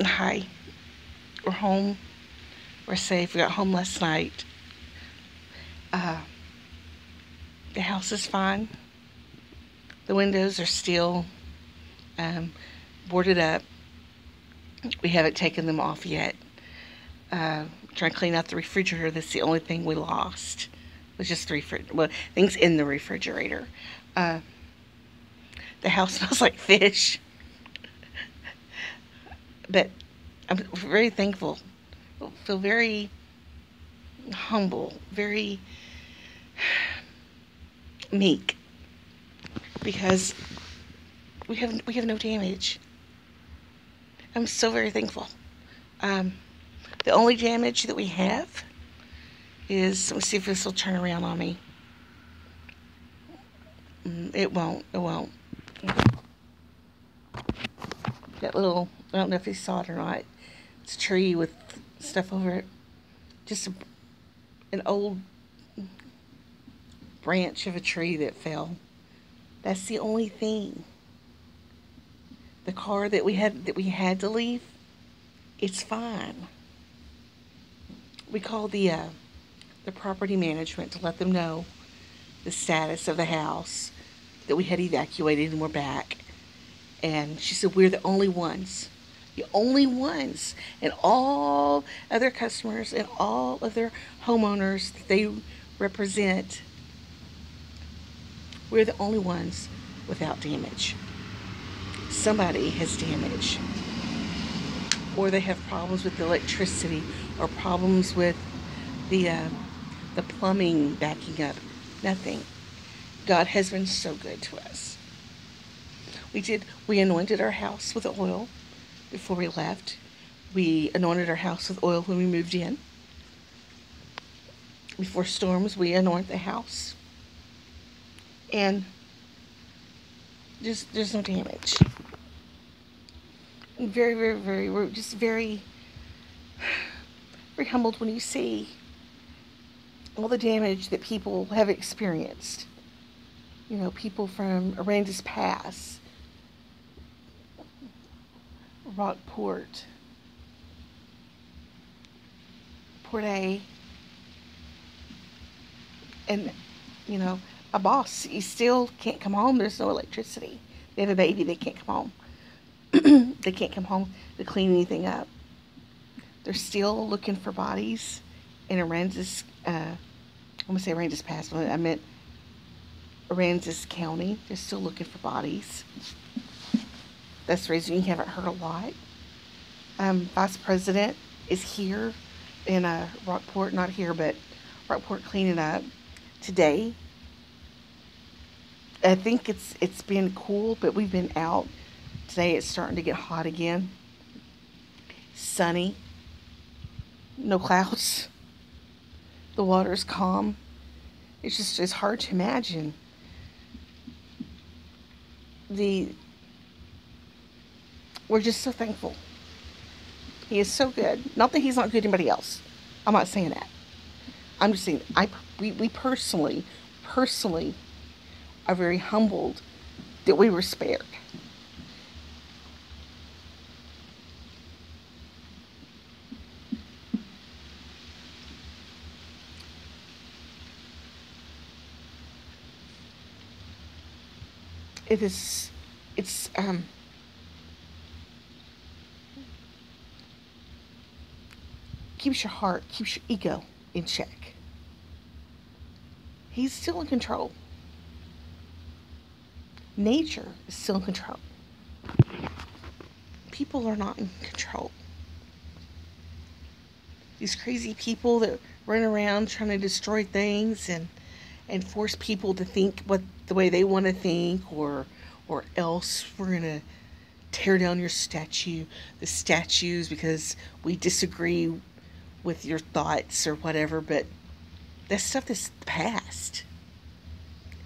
Hi, we're home. We're safe. We got home last night. Uh, the house is fine. The windows are still um, boarded up. We haven't taken them off yet. Trying to clean out the refrigerator. That's the only thing we lost. It was just things in the refrigerator. Uh, the house smells like fish, but I'm very thankful. I feel very humble, very meek because we have no damage. I'm so very thankful. Um, the only damage that we have is, let me see if this will turn around on me. It won't. It won't. That little, I don't know if you saw it or not. It's a tree with stuff over it. Just an old branch of a tree that fell. That's the only thing. The car that we had to leave, it's fine. We called the property management to let them know the status of the house, that we had evacuated and we're back. And she said, we're the only ones. The only ones. And all other customers and all other homeowners that they represent, we're the only ones without damage. Somebody has damage. Or they have problems with the electricity or problems with the plumbing backing up. Nothing. God has been so good to us. We anointed our house with oil before we left. We anointed our house with oil when we moved in. Before storms, we anoint the house. And there's no damage. Very, very, very, we're just very, very humbled when you see all the damage that people have experienced. You know, people from Aransas Pass, Rockport, Port A, and, you know, a boss, you still can't come home. There's no electricity. They have a baby, they can't come home. They can't come home to clean anything up. They're still looking for bodies in Aransas, I'm going to say Aransas Pass, but I meant Aransas County. They're still looking for bodies. That's the reason you haven't heard a lot. Vice President is here in Rockport, not here, but Rockport cleaning up today. I think it's been cool, but we've been out. Today it's starting to get hot again. Sunny. No clouds. The water's calm. It's hard to imagine we're just so thankful. He is so good. Not that he's not good to anybody else. I'm not saying that. I'm just saying we personally are very humbled that we were spared. It's keeps your heart, keeps your ego in check. He's still in control. Nature is still in control. People are not in control. These crazy people that run around trying to destroy things and force people to think the way they want to think, or else we're going to tear down the statues because we disagree with your thoughts or whatever. But that stuff is past.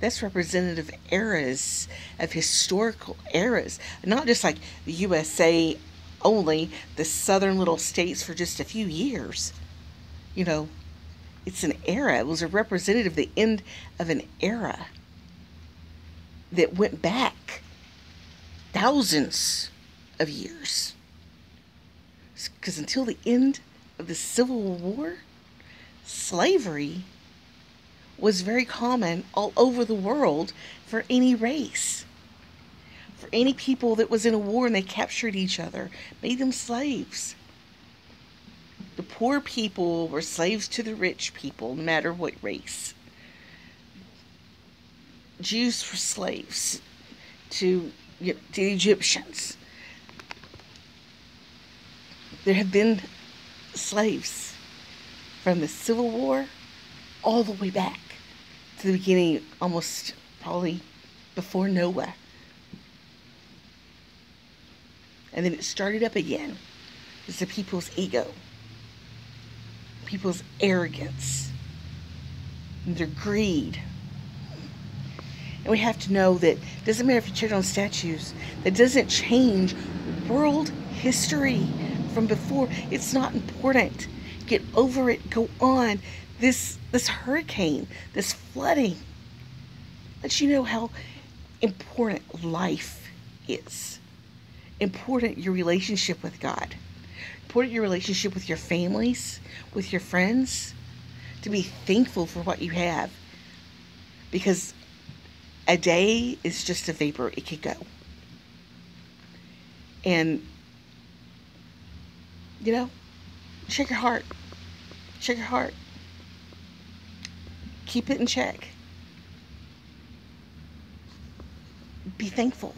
That's representative eras, of historical eras, not just like the USA only, the southern little states for just a few years. You know, it's an era. It was a representative of the end of an era that went back thousands of years. Because until the end of the Civil War, slavery was very common all over the world for any race. For any people that was in a war and they captured each other, made them slaves. The poor people were slaves to the rich people, no matter what race. Jews were slaves to the Egyptians. There have been slaves from the Civil War all the way back to the beginning, almost probably before Noah. And then it started up again. It's the people's ego, people's arrogance, and their greed. And we have to know that it doesn't matter if you tear down statues, that doesn't change world history from before. It's not important. Get over it. Go on. This hurricane, this flooding, lets you know how important life is. Important your relationship with God. Important your relationship with your families, with your friends. To be thankful for what you have. Because a day is just a vapor. It could go. And, check your heart. Check your heart. Keep it in check. Be thankful.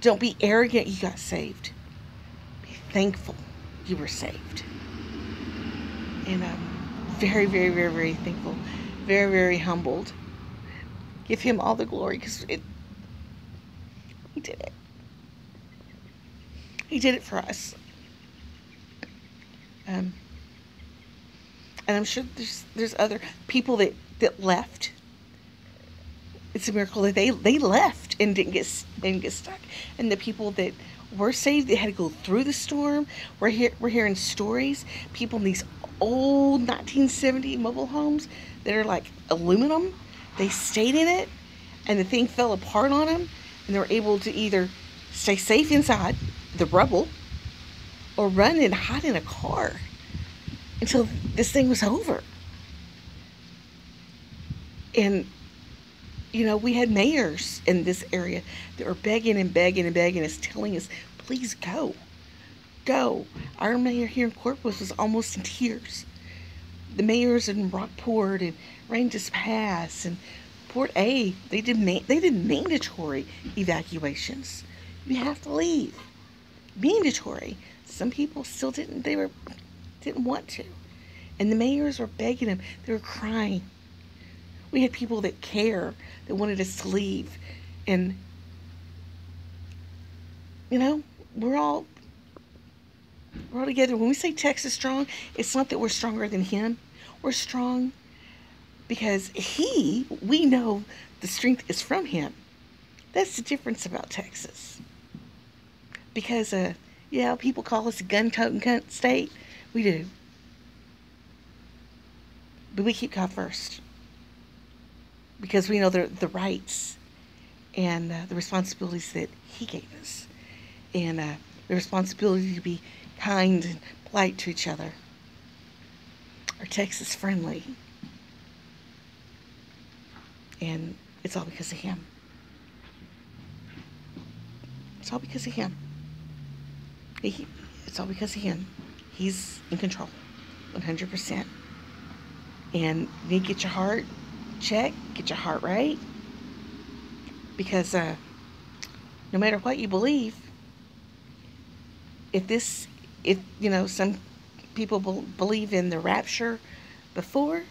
Don't be arrogant you got saved. Be thankful you were saved. And I'm very, very, very, very thankful. Very, very humbled. Give him all the glory because he did it. He did it for us. And I'm sure there's other people that left. It's a miracle that they left and didn't get stuck. And the people that were saved, they had to go through the storm. We're hearing stories. People in these old 1970 mobile homes that are like aluminum. They stayed in it, and the thing fell apart on them, and they were able to either stay safe inside the rubble or run and hide in a car until this thing was over. And, we had mayors in this area that were begging and begging and begging us, telling us, please go. Go. Our mayor here in Corpus was almost in tears. The mayors in Rockport and Ranges Pass and Port A, they did mandatory evacuations. You have to leave. Mandatory. Some people still didn't want to. And the mayors were begging them. They were crying. We had people that care, that wanted us to leave. And, we're all together. When we say Texas strong, it's not that we're stronger than him. We're strong because we know the strength is from him. That's the difference about Texas. Because, people call us a gun-toting cunt state. We do. But we keep God first. Because we know the rights and the responsibilities that he gave us. And the responsibility to be kind and polite to each other. Or Texas friendly. And it's all because of him. It's all because of him. It's all because of him. He's in control. 100%. And you need to get your heart checked. Get your heart right. Because no matter what you believe, if some people believe in the rapture before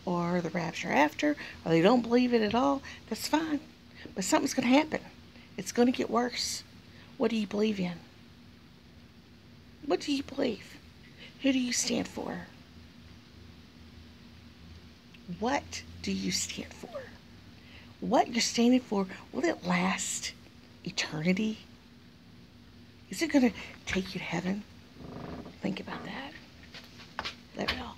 or the rapture after, or they don't believe it at all, that's fine. But something's going to happen. It's going to get worse. What do you believe in? What do you believe? Who do you stand for? What do you stand for? What you're standing for, will it last eternity? Is it going to take you to heaven? Think about that. Let it all.